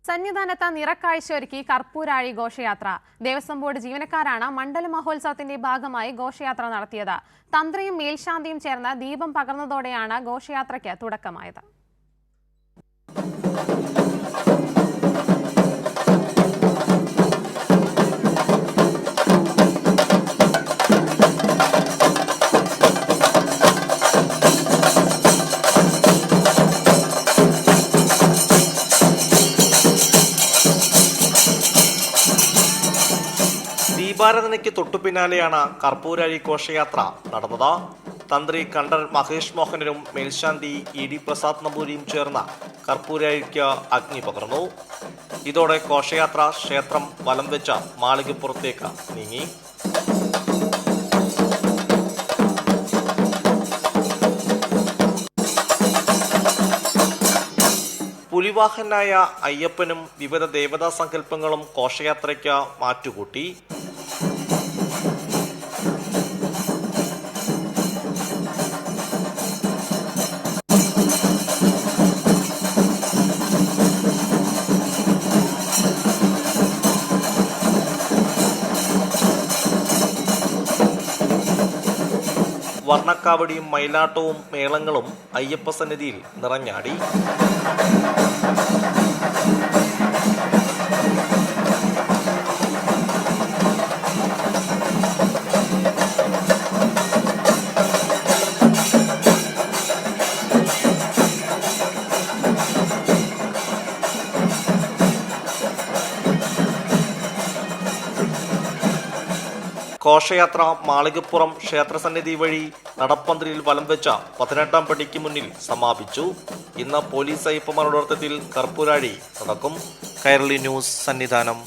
സന്നിധാനത്ത് നിറക്കാഴ്ചയൊരുക്കി കർപ്പൂരാഴി ഘോഷയാത്ര. ദേവസ്വം ബോർഡ് ജീവനക്കാരാണ് മണ്ഡല മഹോത്സവത്തിന്റെ ഭാഗമായി ഘോഷയാത്ര നടത്തിയത്. തന്ത്രിയും മേൽശാന്തിയും ചേർന്ന് ദീപം പകർന്നതോടെയാണ് ഘോഷയാത്രയ്ക്ക് തുടക്കമായത്. ദീപാരാധനയ്ക്ക് തൊട്ടുപിന്നാലെയാണ് കർപ്പൂരാഴി ഘോഷയാത്ര നടന്നത്. തന്ത്രി കണ്ഠർ മഹേഷ് മോഹനനും മേൽശാന്തി ഇ.ഡി. പ്രസാദ് നമ്പൂരിയും ചേർന്ന് കർപ്പൂരാഴിക്ക് അഗ്നി പകർന്നു. ഇതോടെ ഘോഷയാത്ര ക്ഷേത്രം വലം വെച്ച മാളികപ്പുറത്തേക്ക് നീങ്ങി. പുലിവാഹനായ അയ്യപ്പനും വിവിധ ദേവതാ സങ്കല്പങ്ങളും ഘോഷയാത്രയ്ക്ക് മാറ്റുകൂട്ടി. വർണ്ണക്കാവടിയും മയിലാട്ടവും മേളങ്ങളും അയ്യപ്പ സന്നിധിയിൽ നിറഞ്ഞാടി. ഘോഷയാത്ര മാളികപ്പുറം ക്ഷേത്രസന്നിധി വഴി നടപ്പന്തലിൽ വലം വെച്ച 18-ാം പടിക്ക് മുന്നിൽ സമാപിച്ചു. ഇന്ന് പോലീസ് അയ്യപ്പന്മാരുടെ നേതൃത്വത്തിൽ കർപ്പൂരാഴി നടക്കും. കൈരളി ന്യൂസ്, സന്നിധാനം.